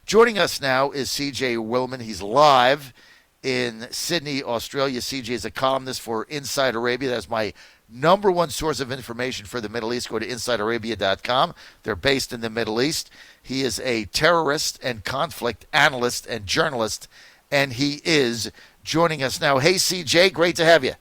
Joining us now is CJ Werleman. He's live in Sydney, Australia. CJ is a columnist for Inside Arabia. That's my number one source of information for the Middle East. Go to InsideArabia.com. They're based in the Middle East. He is a terrorist and conflict analyst and journalist, and he is joining us now. Hey, CJ, great to have you.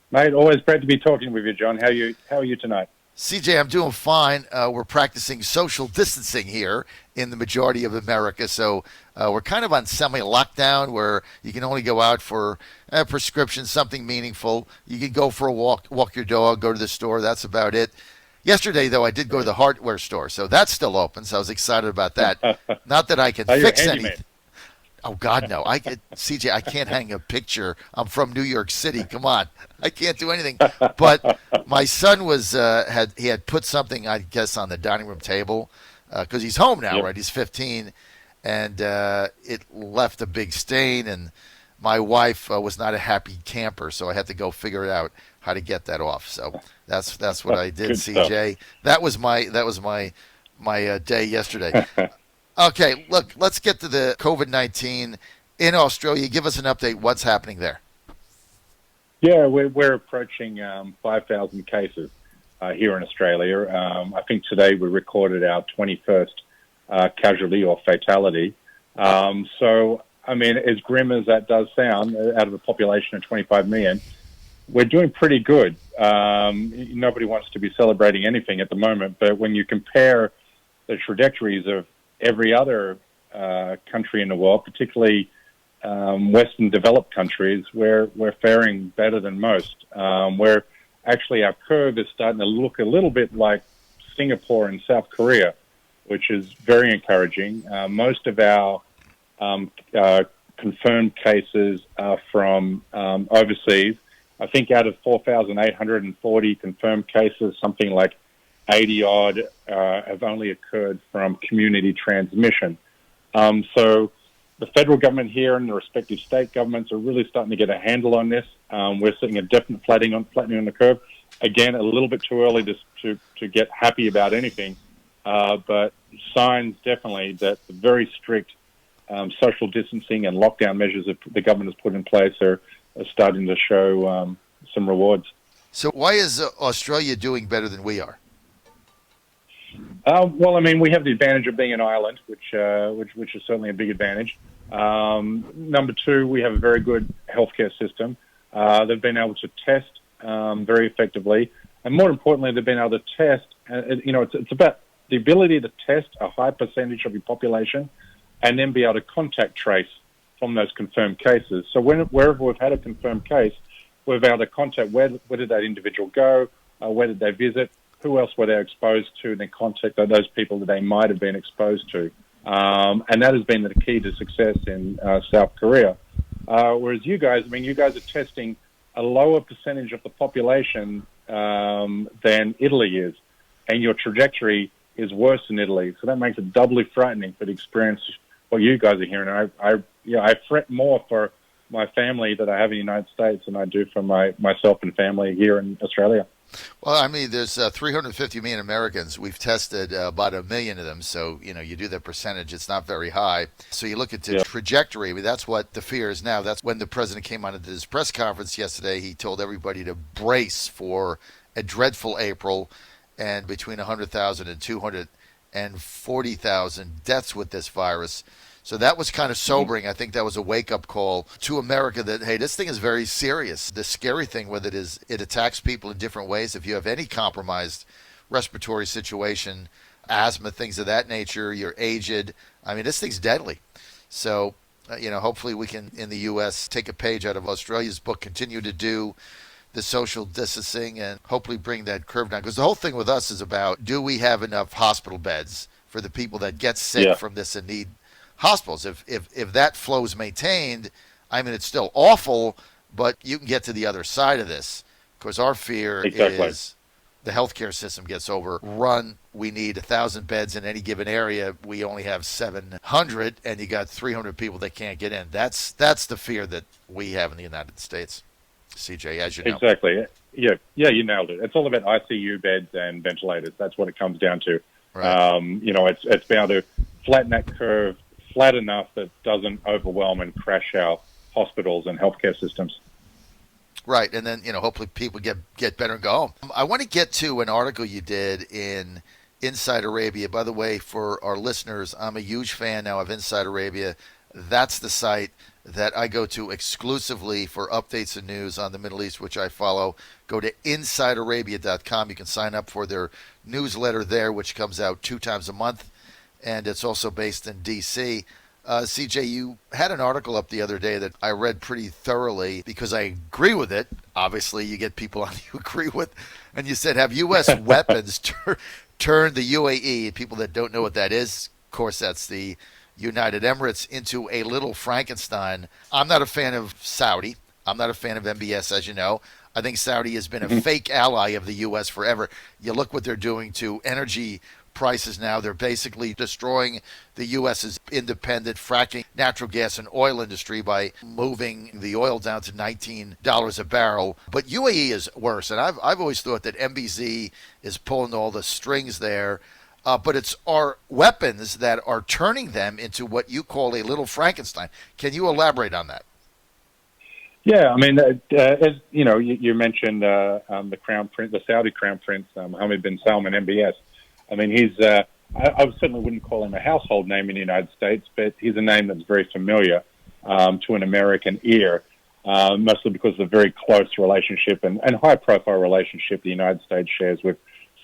Mate, always great to be talking with you, John. How are you tonight? CJ, I'm doing fine. We're practicing social distancing here in the majority of America, so we're kind of on semi-lockdown where you can only go out for a prescription, something meaningful. You can go for a walk your dog, go to the store. That's about it. Yesterday, though, I did go to the hardware store, so that's still open, so I was excited about that. Not that I can fix anything. Oh, God, no. CJ, I can't hang a picture. I'm from New York City. Come on. I can't do anything. But my son was had put something, I guess, on the dining room table because he's home now, right? He's 15, and it left a big stain, and my wife was not a happy camper, so I had to go figure it out how to get that off. So that's what I did, CJ. That was my day yesterday. Okay, look, let's get to the COVID-19 in Australia. Give us an update. What's happening there? Yeah, we're approaching 5,000 cases here in Australia. I think today we recorded our 21st casualty or fatality. So, I mean, as grim as that does sound, out of a population of 25 million, we're doing pretty good. Nobody wants to be celebrating anything at the moment, but when you compare the trajectories of every other country in the world, particularly Western developed countries, we're faring better than most. Where actually our curve is starting to look a little bit like Singapore and South Korea, which is very encouraging. Most of our confirmed cases are from overseas. I think out of 4,840 confirmed cases, something like 80-odd have only occurred from community transmission. So the federal government here and the respective state governments are really starting to get a handle on this. We're seeing a definite flattening on the curve. Again, a little bit too early to get happy about anything, but signs definitely that the very strict social distancing and lockdown measures that the government has put in place are starting to show some rewards. So why is Australia doing better than we are? Well, I mean, we have the advantage of being an island, which is certainly a big advantage. Number two, we have a very good healthcare system. They've been able to test very effectively, and more importantly, they've been able to test. It's about the ability to test a high percentage of your population, and then be able to contact trace from those confirmed cases. So wherever we've had a confirmed case, we've been able to contact where did that individual go, where did they visit, who else were they exposed to, and then contact those people that they might have been exposed to. And that has been the key to success in South Korea. Whereas you guys are testing a lower percentage of the population than Italy is, and your trajectory is worse than Italy. So that makes it doubly frightening for the experience what you guys are hearing. I fret more for my family that I have in the United States than I do for myself and family here in Australia. Well, I mean, there's 350 million Americans. We've tested about 1 million of them. So, you do the percentage. It's not very high. So you look at the trajectory. I mean, that's what the fear is now. That's when the president came on at his press conference yesterday. He told everybody to brace for a dreadful April and between 100,000 and 240,000 deaths with this virus. So that was kind of sobering. I think that was a wake-up call to America that, hey, this thing is very serious. The scary thing with it is it attacks people in different ways. If you have any compromised respiratory situation, asthma, things of that nature, you're aged, I mean, this thing's deadly. So, hopefully we can, in the U.S., take a page out of Australia's book, continue to do the social distancing, and hopefully bring that curve down. Because the whole thing with us is about, do we have enough hospital beds for the people that get sick from this and need hospitals? If that flow is maintained, I mean, it's still awful, but you can get to the other side of this. Because our fear is the healthcare system gets overrun. We need 1,000 beds in any given area. We only have 700, and you got 300 people that can't get in. That's the fear that we have in the United States, CJ, as you know. Exactly. Yeah, you nailed it. It's all about ICU beds and ventilators. That's what it comes down to. Right. It's been able to flatten that curve flat enough that it doesn't overwhelm and crash our hospitals and healthcare systems. Right, and then hopefully people get better and go home. I want to get to an article you did in Inside Arabia. By the way, for our listeners, I'm a huge fan now of Inside Arabia. That's the site that I go to exclusively for updates and news on the Middle East, which I follow. Go to InsideArabia.com. You can sign up for their newsletter there, which comes out 2 times a month, and it's also based in D.C. CJ, you had an article up the other day that I read pretty thoroughly because I agree with it. Obviously, you get people on you agree with, and you said, have U.S. weapons turned the UAE, people that don't know what that is, of course, that's the United Emirates, into a little Frankenstein. I'm not a fan of Saudi. I'm not a fan of MBS, as you know. I think Saudi has been a fake ally of the U.S. forever. You look what they're doing to energy prices now. They're basically destroying the U.S.'s independent fracking natural gas and oil industry by moving the oil down to $19 a barrel. But UAE is worse, and I've always thought that MBZ is pulling all the strings there. But it's our weapons that are turning them into what you call a little Frankenstein. Can you elaborate on that? Yeah, I mean, as you mentioned the Crown Prince, the Saudi Crown Prince, Mohammed bin Salman, MBS. I mean, he's I certainly wouldn't call him a household name in the United States, but he's a name that's very familiar to an American ear, mostly because of the very close relationship and high-profile relationship the United States shares with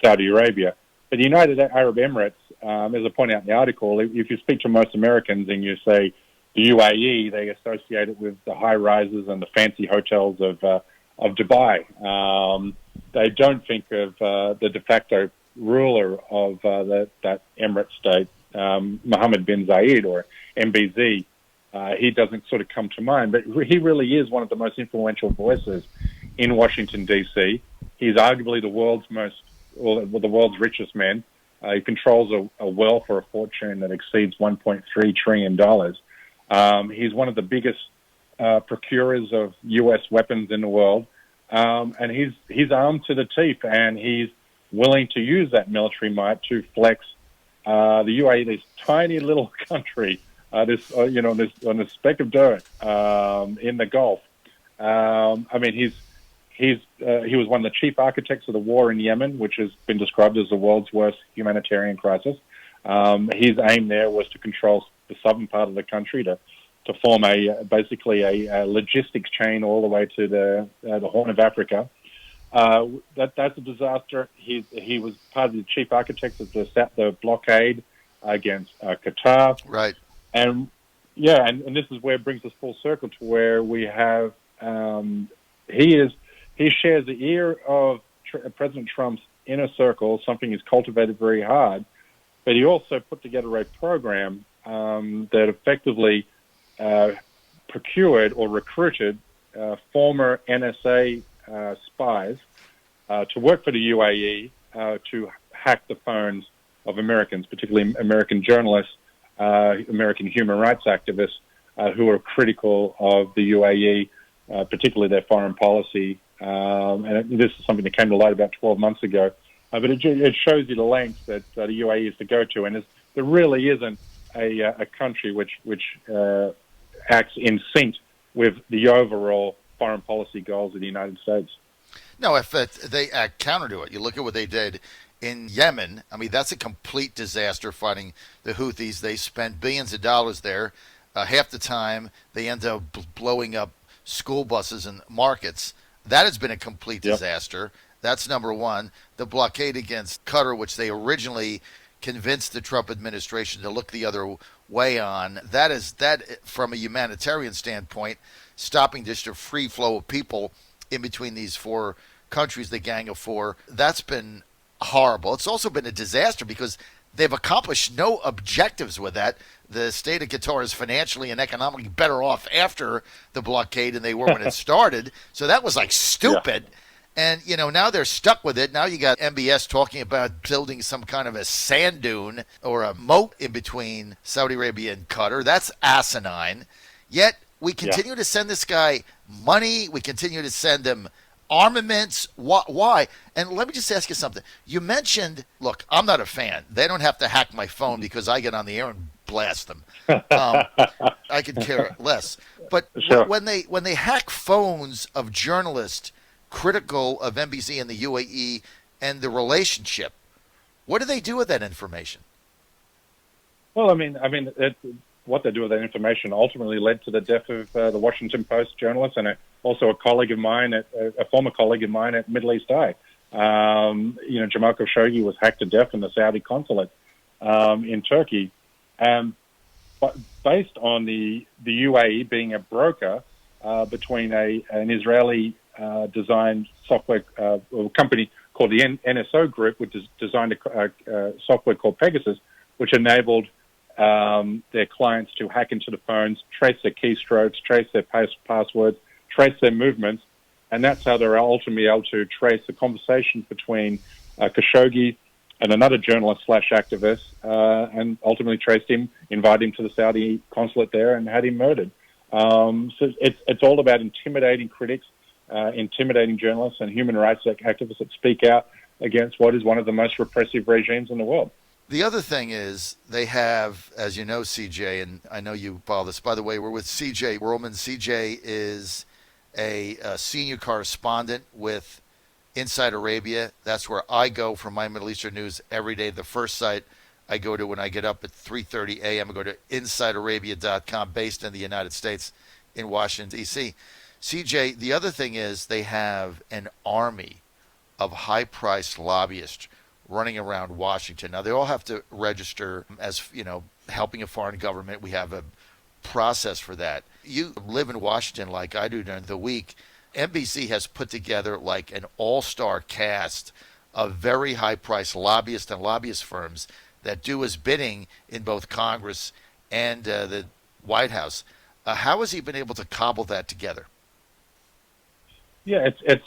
Saudi Arabia. But the United Arab Emirates, as I point out in the article, if you speak to most Americans and you say the UAE, they associate it with the high rises and the fancy hotels of Dubai. They don't think of the de facto ruler of that Emirate state, Mohammed bin Zayed, or MBZ. He doesn't sort of come to mind, but he really is one of the most influential voices in Washington, D.C. He's arguably the world's richest man. He controls a wealth or a fortune that exceeds $1.3 trillion. He's one of the biggest procurers of U.S. weapons in the world, and he's armed to the teeth, and he's willing to use that military might to flex the UAE, this tiny little country, on this speck of dirt in the Gulf. I mean, he was one of the chief architects of the war in Yemen, which has been described as the world's worst humanitarian crisis. His aim there was to control the southern part of the country to form basically a logistics chain all the way to the Horn of Africa. That's a disaster. He was part of the chief architects of the blockade against Qatar. Right. And this is where it brings us full circle to where we have he shares the ear of President Trump's inner circle, something he's cultivated very hard, but he also put together a program that effectively procured or recruited former NSA spies to work for the UAE to hack the phones of Americans, particularly American journalists, American human rights activists who are critical of the UAE, particularly their foreign policy. And this is something that came to light about 12 months ago. But it shows you the lengths that the UAE is to go to. And there really isn't a country which acts in sync with the overall foreign policy goals of the United States. No, if they act counter to it. You look at what they did in Yemen. I mean, that's a complete disaster fighting the Houthis. They spent billions of dollars there. Half the time, they end up blowing up school buses and markets. That has been a complete disaster. That's number one. The blockade against Qatar, which they originally convinced the Trump administration to look the other way on, that from a humanitarian standpoint, stopping just a free flow of people in between these four countries, the Gang of Four, that's been horrible. It's also been a disaster because they've accomplished no objectives with that. The state of Qatar is financially and economically better off after the blockade than they were when it started. So that was like stupid. Yeah. And, now they're stuck with it. Now you got MBS talking about building some kind of a sand dune or a moat in between Saudi Arabia and Qatar. That's asinine. Yet we continue to send this guy money. We continue to send him armaments. Why? And let me just ask you something. You mentioned, look, I'm not a fan. They don't have to hack my phone because I get on the air and blast them. I could care less. But Sure. when they hack phones of journalists critical of MBZ and the UAE and the relationship, what do they do with that information? Well, what they do with that information ultimately led to the death of the Washington Post journalist and also a colleague of mine, a former colleague of mine at Middle East Eye. Jamal Khashoggi was hacked to death in the Saudi consulate in Turkey. But based on the UAE being a broker between an Israeli designed software company called the NSO Group, which designed a software called Pegasus, which enabled their clients to hack into the phones, trace their keystrokes, trace their passwords, trace their movements, and that's how they're ultimately able to trace the conversations between Khashoggi and another journalist / activist, and ultimately traced him, invited him to the Saudi consulate there, and had him murdered. So it's all about intimidating critics, intimidating journalists, and human rights activists that speak out against what is one of the most repressive regimes in the world. The other thing is they have, as you know, CJ, and I know you follow this. By the way, we're with CJ Werleman. CJ is a senior correspondent with Inside Arabia. That's where I go for my Middle Eastern news every day. The first site I go to when I get up at 3:30 a.m. I go to InsideArabia.com, based in the United States in Washington, D.C. CJ, the other thing is they have an army of high-priced lobbyists running around Washington. Now, they all have to register as, helping a foreign government. We have a process for that. You live in Washington like I do during the week. MBZ has put together like an all-star cast of very high-priced lobbyists and lobbyist firms that do his bidding in both Congress and the White House. How has he been able to cobble that together? Yeah, as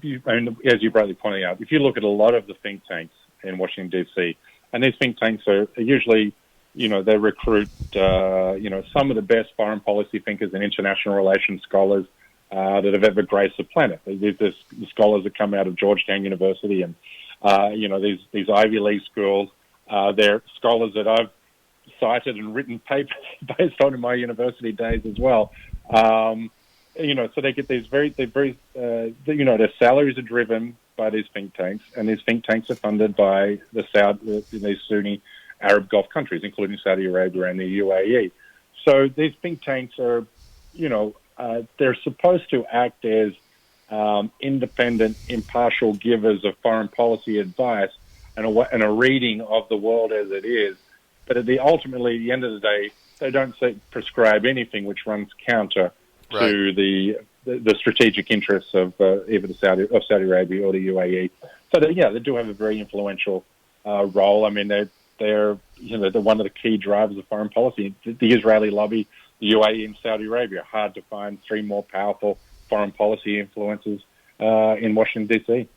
you brightly pointed out, if you look at a lot of the think tanks in Washington, D.C., and these think tanks are usually, they recruit, some of the best foreign policy thinkers and international relations scholars that have ever graced the planet. There's the scholars that come out of Georgetown University and, these Ivy League schools. They're scholars that I've cited and written papers based on in my university days as well. So they get these their salaries are driven by these think tanks, and these think tanks are funded by these Sunni Arab Gulf countries, including Saudi Arabia and the UAE. So these think tanks are, they're supposed to act as independent, impartial givers of foreign policy advice and a reading of the world as it is. But ultimately, at the end of the day, they don't prescribe anything which runs counter to the strategic interests of either Saudi Arabia or the UAE. So they do have a very influential role. I mean, they're one of the key drivers of foreign policy. The Israeli lobby, the UAE, and Saudi Arabia. Hard to find three more powerful foreign policy influences in Washington, D.C.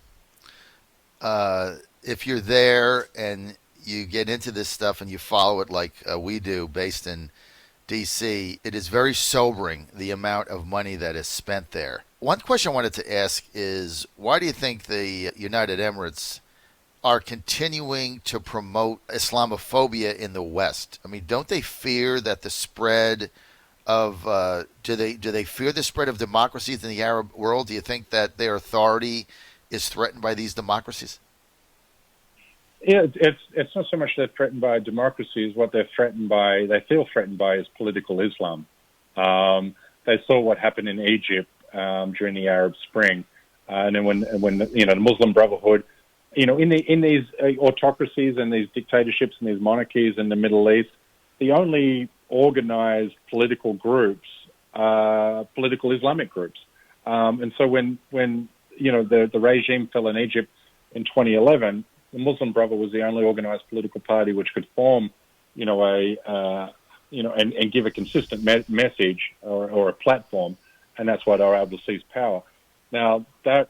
If you're there and you get into this stuff and you follow it like we do, based in D.C., it is very sobering, the amount of money that is spent there. One question I wanted to ask is, why do you think the United Emirates are continuing to promote Islamophobia in the West? I mean, don't they fear that the spread of do they fear the spread of democracies in the Arab world? Do you think that their authority is threatened by these democracies? Yeah, it's not so much they're threatened by democracy as what they feel threatened by is political Islam. They saw what happened in Egypt during the Arab Spring, and then when the Muslim Brotherhood, in these autocracies and these dictatorships and these monarchies in the Middle East, the only organized political groups are political Islamic groups. And so when the regime fell in Egypt in 2011. The Muslim Brotherhood was the only organized political party which could form, and give a consistent message or a platform, and that's why they were able to seize power. Now, that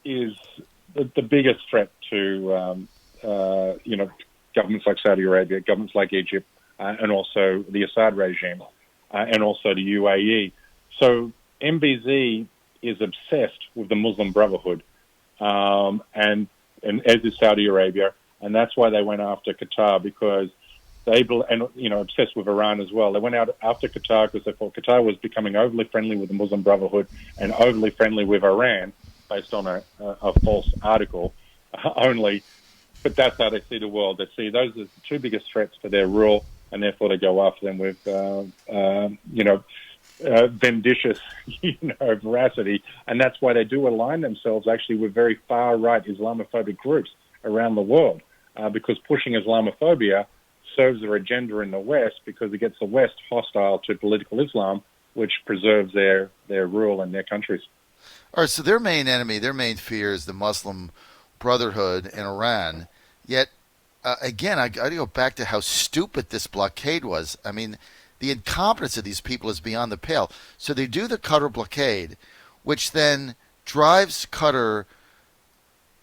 is the biggest threat to, governments like Saudi Arabia, governments like Egypt, and also the Assad regime, and also the UAE. So MBZ is obsessed with the Muslim Brotherhood, and as is Saudi Arabia, and that's why they went after Qatar, because obsessed with Iran as well. They went out after Qatar because they thought Qatar was becoming overly friendly with the Muslim Brotherhood and overly friendly with Iran, based on a false article only. But that's how they see the world. They see those as the two biggest threats to their rule, and therefore they go after them with, vendicious, veracity. And that's why they do align themselves actually with very far-right Islamophobic groups around the world, because pushing Islamophobia serves their agenda in the West, because it gets the West hostile to political Islam, which preserves their rule in their countries. All right, so their main enemy, their main fear is the Muslim Brotherhood in Iran. Yet, again, I got to go back to how stupid this blockade was. I mean, the incompetence of these people is beyond the pale. So they do the Qatar blockade, which then drives Qatar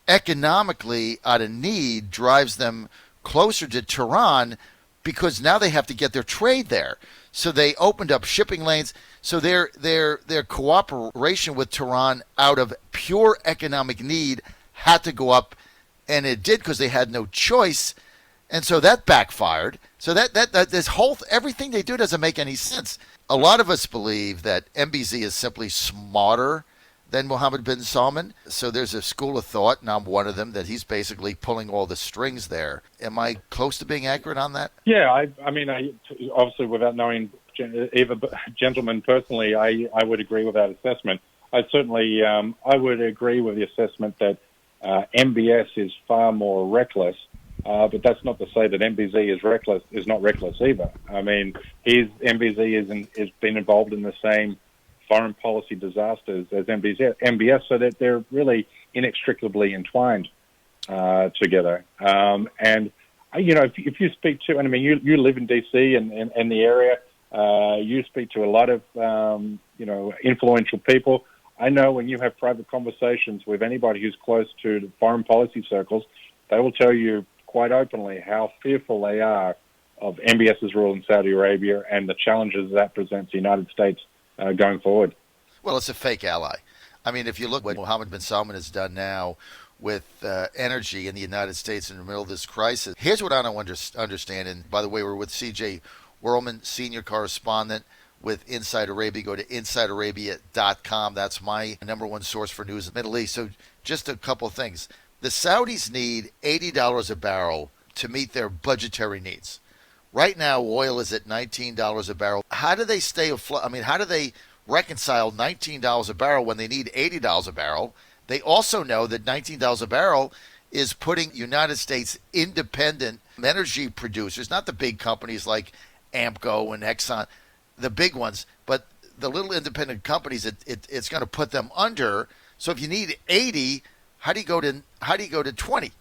economically out of need, drives them closer to Tehran, because now they have to get their trade there. So they opened up shipping lanes. So their cooperation with Tehran out of pure economic need had to go up, and it did because they had no choice. And so that backfired. So that this whole everything they do doesn't make any sense. A lot of us believe that MBZ is simply smarter than Mohammed bin Salman. So there's a school of thought, and I'm one of them, that he's basically pulling all the strings there. Am I close to being accurate on that? Yeah, I mean, obviously, without knowing either gentleman personally, I would agree with that assessment. I certainly I would agree with the assessment that MBS is far more reckless, but that's not to say that MBZ is not reckless either. I mean, MBZ has been involved in the same foreign policy disasters as MBS, so that they're really inextricably entwined together. And if you speak to, and I mean, you live in DC and the area, you speak to a lot of influential people. I know when you have private conversations with anybody who's close to the foreign policy circles, they will tell you quite openly how fearful they are of MBS's rule in Saudi Arabia and the challenges that presents the United States going forward. Well, it's a fake ally. I mean, if you look what Mohammed bin Salman has done now with energy in the United States in the middle of this crisis, here's what I don't understand. And by the way, we're with CJ Werleman, senior correspondent with Inside Arabia. Go to InsideArabia.com. That's my number one source for news in the Middle East. So just a couple of things. The Saudis need $80 a barrel to meet their budgetary needs. Right now, oil is at $19 a barrel. How do they stay afloat? I mean, how do they reconcile $19 a barrel when they need $80 a barrel? They also know that $19 a barrel is putting United States independent energy producers, not the big companies like Ampco and Exxon, the big ones, but the little independent companies, it's going to put them under. So if you need 80, how do you go to 20?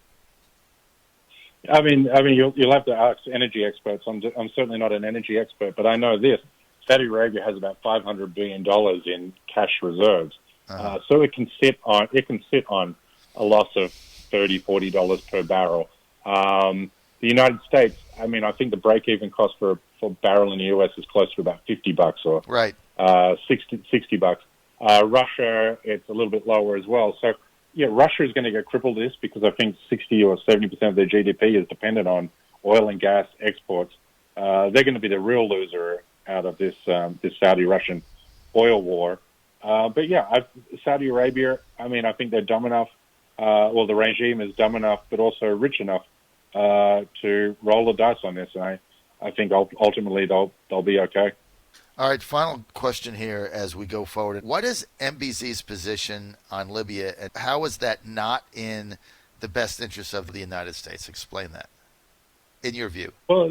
I mean, you'll have to ask energy experts. I'm certainly not an energy expert, but I know this: Saudi Arabia has about $500 billion in cash reserves, so it can sit on a loss of $30-40 per barrel. The United States, I mean, I think the break-even cost for a barrel in the U.S. is close to about $50 or right. $60. Russia, it's a little bit lower as well. So, yeah, Russia is going to get crippled this because I think 60 or 70% of their GDP is dependent on oil and gas exports. They're going to be the real loser out of this Saudi-Russian oil war. But yeah, Saudi Arabia, I mean, I think they're dumb enough. The regime is dumb enough, but also rich enough to roll the dice on this. And I think ultimately they'll be okay. All right, final question here as we go forward. What is MBZ's position on Libya, and how is that not in the best interest of the United States? Explain that, in your view. Well,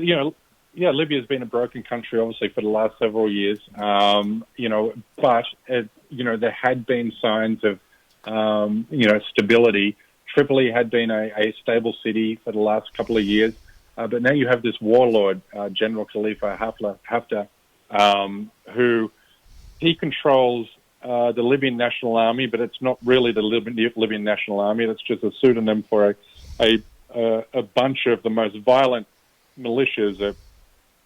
Libya's been a broken country, obviously, for the last several years. But there had been signs of, stability. Tripoli had been a stable city for the last couple of years. But now you have this warlord, General Khalifa Haftar, who he controls the Libyan National Army, but it's not really the Libyan National Army. It's just a pseudonym for a bunch of the most violent militias that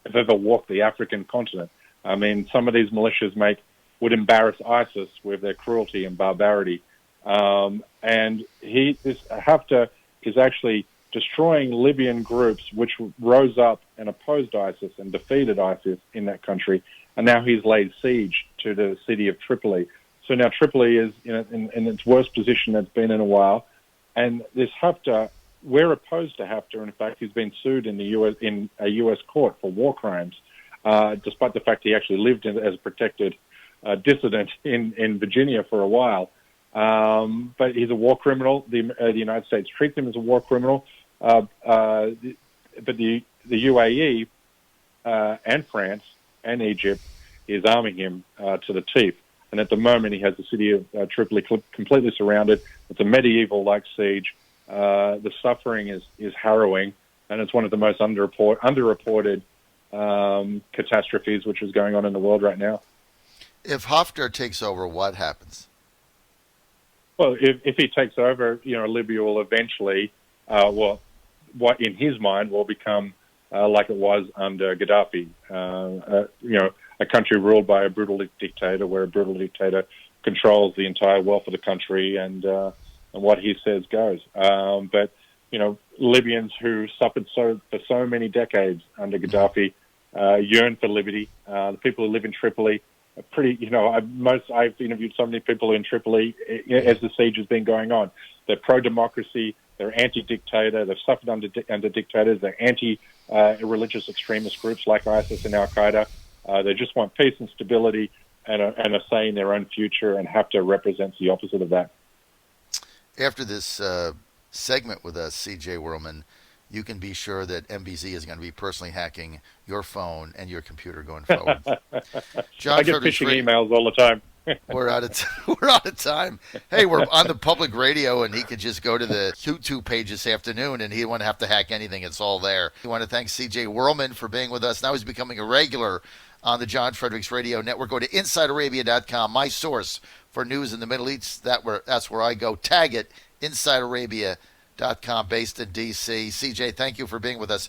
have ever walked the African continent. I mean, some of these militias would embarrass ISIS with their cruelty and barbarity. And Haftar is actually destroying Libyan groups which rose up and opposed ISIS and defeated ISIS in that country. And now he's laid siege to the city of Tripoli. So now Tripoli is in its worst position it's been in a while. And this Haftar, we're opposed to Haftar. In fact, he's been sued in a U.S. court for war crimes, despite the fact he actually lived as a protected dissident in Virginia for a while. But he's a war criminal. The United States treats him as a war criminal. But the UAE and France and Egypt is arming him to the teeth. And at the moment, he has the city of Tripoli completely surrounded. It's a medieval-like siege. The suffering is harrowing, and it's one of the most underreported catastrophes which is going on in the world right now. If Haftar takes over, what happens? Well, if he takes over, Libya will eventually, what in his mind will become like it was under Gaddafi. A country ruled by a brutal dictator, where a brutal dictator controls the entire wealth of the country, and what he says goes. But Libyans who suffered for so many decades under Gaddafi yearn for liberty. The people who live in Tripoli are pretty. I've interviewed so many people in Tripoli as the siege has been going on. They're pro-democracy. They're anti-dictator. They've suffered under dictators. They're anti-religious extremist groups like ISIS and Al Qaeda. They just want peace and stability and a say in their own future, and Haftar represents the opposite of that. After this segment with us, C.J. Werleman, you can be sure that MBZ is going to be personally hacking your phone and your computer going forward. I get phishing emails all the time. We're out of time. Hey, we're on the public radio, and he could just go to the YouTube page this afternoon, and he wouldn't have to hack anything. It's all there. We want to thank C.J. Werleman for being with us. Now he's becoming a regular on the John Fredericks Radio Network. Go to InsideArabia.com, my source for news in the Middle East. That's where I go. Tag it, InsideArabia.com, based in D.C. C.J., thank you for being with us.